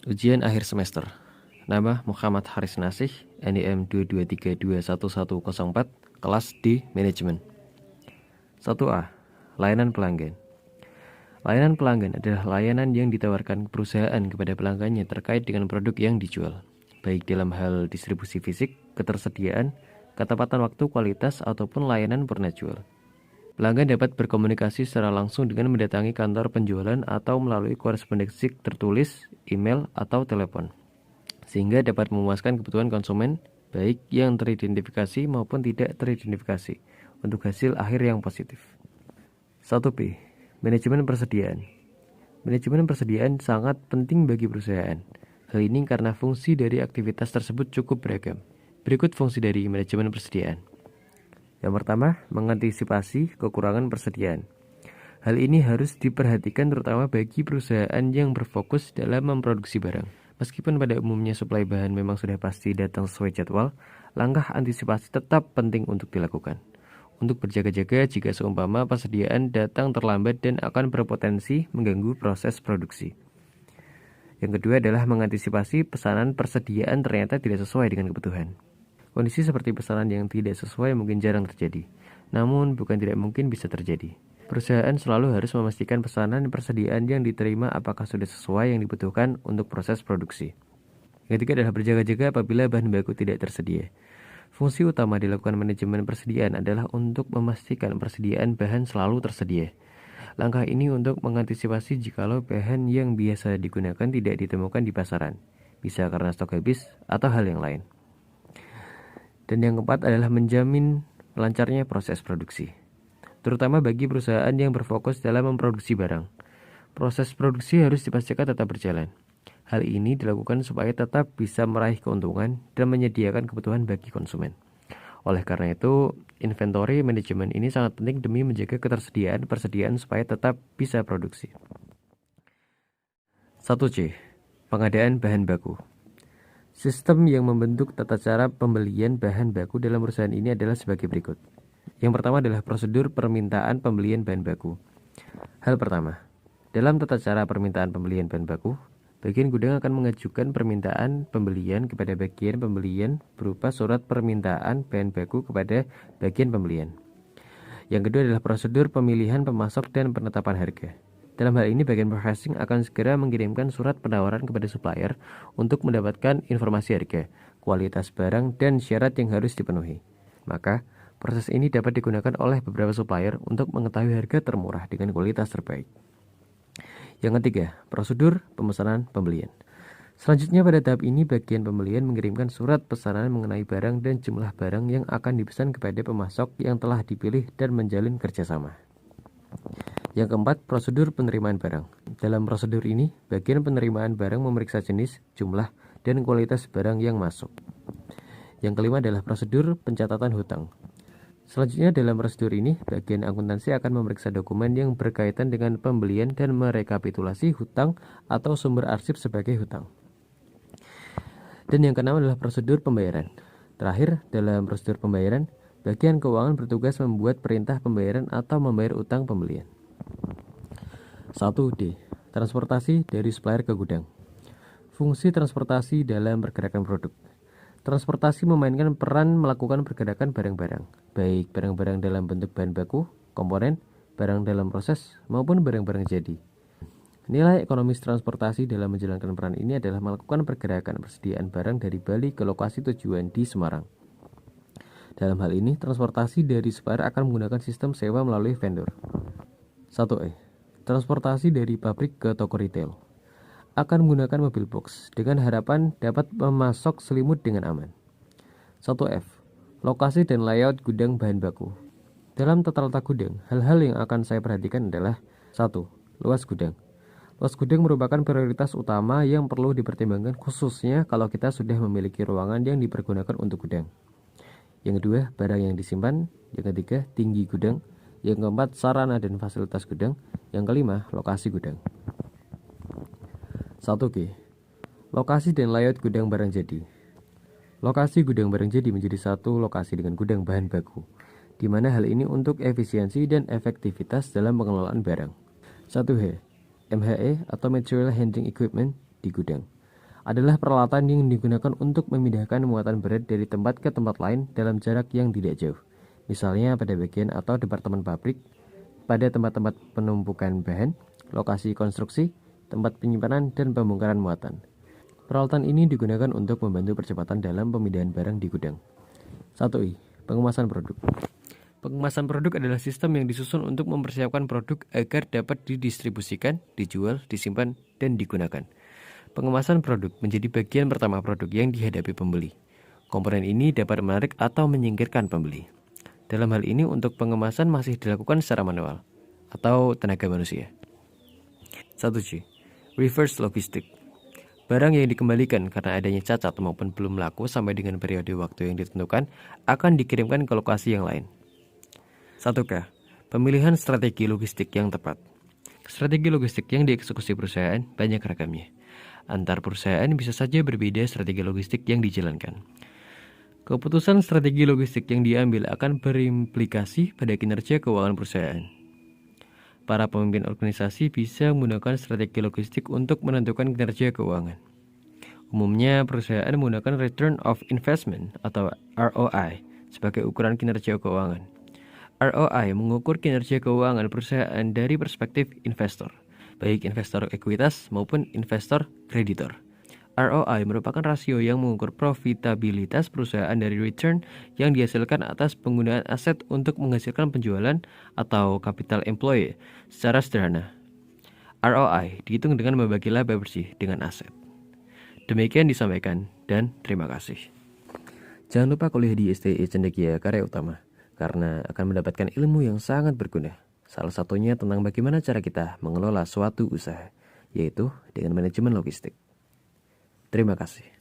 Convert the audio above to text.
Ujian akhir semester. Nama Muhammad Haris Nasih, NIM 223211104, kelas D Manajemen. 1A. Layanan pelanggan. Layanan pelanggan adalah layanan yang ditawarkan perusahaan kepada pelanggannya terkait dengan produk yang dijual, baik dalam hal distribusi fisik, ketersediaan, ketepatan waktu, kualitas, ataupun layanan purna jual. Pelanggan dapat berkomunikasi secara langsung dengan mendatangi kantor penjualan atau melalui korespondensi tertulis, email, atau telepon, sehingga dapat memuaskan kebutuhan konsumen, baik yang teridentifikasi maupun tidak teridentifikasi, untuk hasil akhir yang positif. 1B. Manajemen persediaan. Manajemen persediaan sangat penting bagi perusahaan. Hal ini karena fungsi dari aktivitas tersebut cukup beragam. Berikut fungsi dari manajemen persediaan. Yang pertama, mengantisipasi kekurangan persediaan. Hal ini harus diperhatikan terutama bagi perusahaan yang berfokus dalam memproduksi barang. Meskipun pada umumnya suplai bahan memang sudah pasti datang sesuai jadwal, langkah antisipasi tetap penting untuk dilakukan. Untuk berjaga-jaga jika seumpama persediaan datang terlambat dan akan berpotensi mengganggu proses produksi. Yang kedua adalah mengantisipasi pesanan persediaan ternyata tidak sesuai dengan kebutuhan. Kondisi seperti pesanan yang tidak sesuai mungkin jarang terjadi, namun bukan tidak mungkin bisa terjadi. Perusahaan selalu harus memastikan pesanan dan persediaan yang diterima apakah sudah sesuai yang dibutuhkan untuk proses produksi. Yang ketiga adalah berjaga-jaga apabila bahan baku tidak tersedia. Fungsi utama dilakukan manajemen persediaan adalah untuk memastikan persediaan bahan selalu tersedia. Langkah ini untuk mengantisipasi jikalau bahan yang biasa digunakan tidak ditemukan di pasaran, bisa karena stok habis atau hal yang lain. Dan yang keempat adalah menjamin lancarnya proses produksi, terutama bagi perusahaan yang berfokus dalam memproduksi barang. Proses produksi harus dipastikan tetap berjalan. Hal ini dilakukan supaya tetap bisa meraih keuntungan dan menyediakan kebutuhan bagi konsumen. Oleh karena itu, inventory manajemen ini sangat penting demi menjaga persediaan supaya tetap bisa produksi. 1C. Pengadaan bahan baku. Sistem yang membentuk tata cara pembelian bahan baku dalam perusahaan ini adalah sebagai berikut. Yang pertama adalah prosedur permintaan pembelian bahan baku. Hal pertama, dalam tata cara permintaan pembelian bahan baku, bagian gudang akan mengajukan permintaan pembelian kepada bagian pembelian berupa surat permintaan bahan baku kepada bagian pembelian. Yang kedua adalah prosedur pemilihan pemasok dan penetapan harga. Dalam hal ini, bagian purchasing akan segera mengirimkan surat penawaran kepada supplier untuk mendapatkan informasi harga, kualitas barang, dan syarat yang harus dipenuhi. Maka, proses ini dapat digunakan oleh beberapa supplier untuk mengetahui harga termurah dengan kualitas terbaik. Yang ketiga, prosedur pemesanan pembelian. Selanjutnya pada tahap ini, bagian pembelian mengirimkan surat pesanan mengenai barang dan jumlah barang yang akan dipesan kepada pemasok yang telah dipilih dan menjalin kerjasama. Yang keempat, prosedur penerimaan barang. Dalam prosedur ini, bagian penerimaan barang memeriksa jenis, jumlah, dan kualitas barang yang masuk. Yang kelima adalah prosedur pencatatan hutang. Selanjutnya dalam prosedur ini, bagian akuntansi akan memeriksa dokumen yang berkaitan dengan pembelian dan merekapitulasi hutang atau sumber arsip sebagai hutang. Dan yang keenam adalah prosedur pembayaran. Terakhir, dalam prosedur pembayaran, bagian keuangan bertugas membuat perintah pembayaran atau membayar utang pembelian. 1D. Transportasi dari supplier ke gudang. Fungsi transportasi dalam pergerakan produk. Transportasi memainkan peran melakukan pergerakan barang-barang, baik barang-barang dalam bentuk bahan baku, komponen, barang dalam proses, maupun barang-barang jadi. Nilai ekonomis transportasi dalam menjalankan peran ini adalah melakukan pergerakan persediaan barang dari Bali ke lokasi tujuan di Semarang. Dalam hal ini, transportasi dari supplier akan menggunakan sistem sewa melalui vendor. 1E. Transportasi dari pabrik ke toko retail. Akan menggunakan mobil box dengan harapan dapat memasok selimut dengan aman. 1F. Lokasi dan layout gudang bahan baku. Dalam tata letak gudang, hal-hal yang akan saya perhatikan adalah 1. Luas gudang. Luas gudang merupakan prioritas utama yang perlu dipertimbangkan khususnya kalau kita sudah memiliki ruangan yang dipergunakan untuk gudang. Yang kedua, barang yang disimpan. Yang ketiga, tinggi gudang. Yang keempat, sarana dan fasilitas gudang. Yang kelima, lokasi gudang. 1G. Lokasi dan layout gudang barang jadi. Lokasi gudang barang jadi menjadi satu lokasi dengan gudang bahan baku, di mana hal ini untuk efisiensi dan efektivitas dalam pengelolaan barang. 1H. MHE atau Material Handling Equipment di gudang. adalah peralatan yang digunakan untuk memindahkan muatan berat dari tempat ke tempat lain dalam jarak yang tidak jauh. Misalnya pada bagian atau departemen pabrik, pada tempat-tempat penumpukan bahan, lokasi konstruksi, tempat penyimpanan, dan pembongkaran muatan. Peralatan ini digunakan untuk membantu percepatan dalam pemindahan barang di gudang. 1I. Pengemasan produk. Pengemasan produk adalah sistem yang disusun untuk mempersiapkan produk agar dapat didistribusikan, dijual, disimpan, dan digunakan. Pengemasan produk menjadi bagian pertama produk yang dihadapi pembeli. Komponen ini dapat menarik atau menyingkirkan pembeli. Dalam hal ini untuk pengemasan masih dilakukan secara manual atau tenaga manusia. 1J. Reverse logistik. Barang yang dikembalikan karena adanya cacat maupun belum laku sampai dengan periode waktu yang ditentukan akan dikirimkan ke lokasi yang lain. 1K. Pemilihan strategi logistik yang tepat. Strategi logistik yang dieksekusi perusahaan banyak ragamnya. Antar perusahaan bisa saja berbeda strategi logistik yang dijalankan. Keputusan strategi logistik yang diambil akan berimplikasi pada kinerja keuangan perusahaan. Para pemimpin organisasi bisa menggunakan strategi logistik untuk menentukan kinerja keuangan. Umumnya, perusahaan menggunakan Return of Investment atau ROI sebagai ukuran kinerja keuangan. ROI mengukur kinerja keuangan perusahaan dari perspektif investor, baik investor ekuitas maupun investor kreditor. ROI merupakan rasio yang mengukur profitabilitas perusahaan dari return yang dihasilkan atas penggunaan aset untuk menghasilkan penjualan atau capital employee. Secara sederhana, ROI dihitung dengan membagi laba bersih dengan aset. Demikian disampaikan dan terima kasih. Jangan lupa kuliah di STI Cendekia Karya Utama karena akan mendapatkan ilmu yang sangat berguna. Salah satunya tentang bagaimana cara kita mengelola suatu usaha, yaitu dengan manajemen logistik. Terima kasih.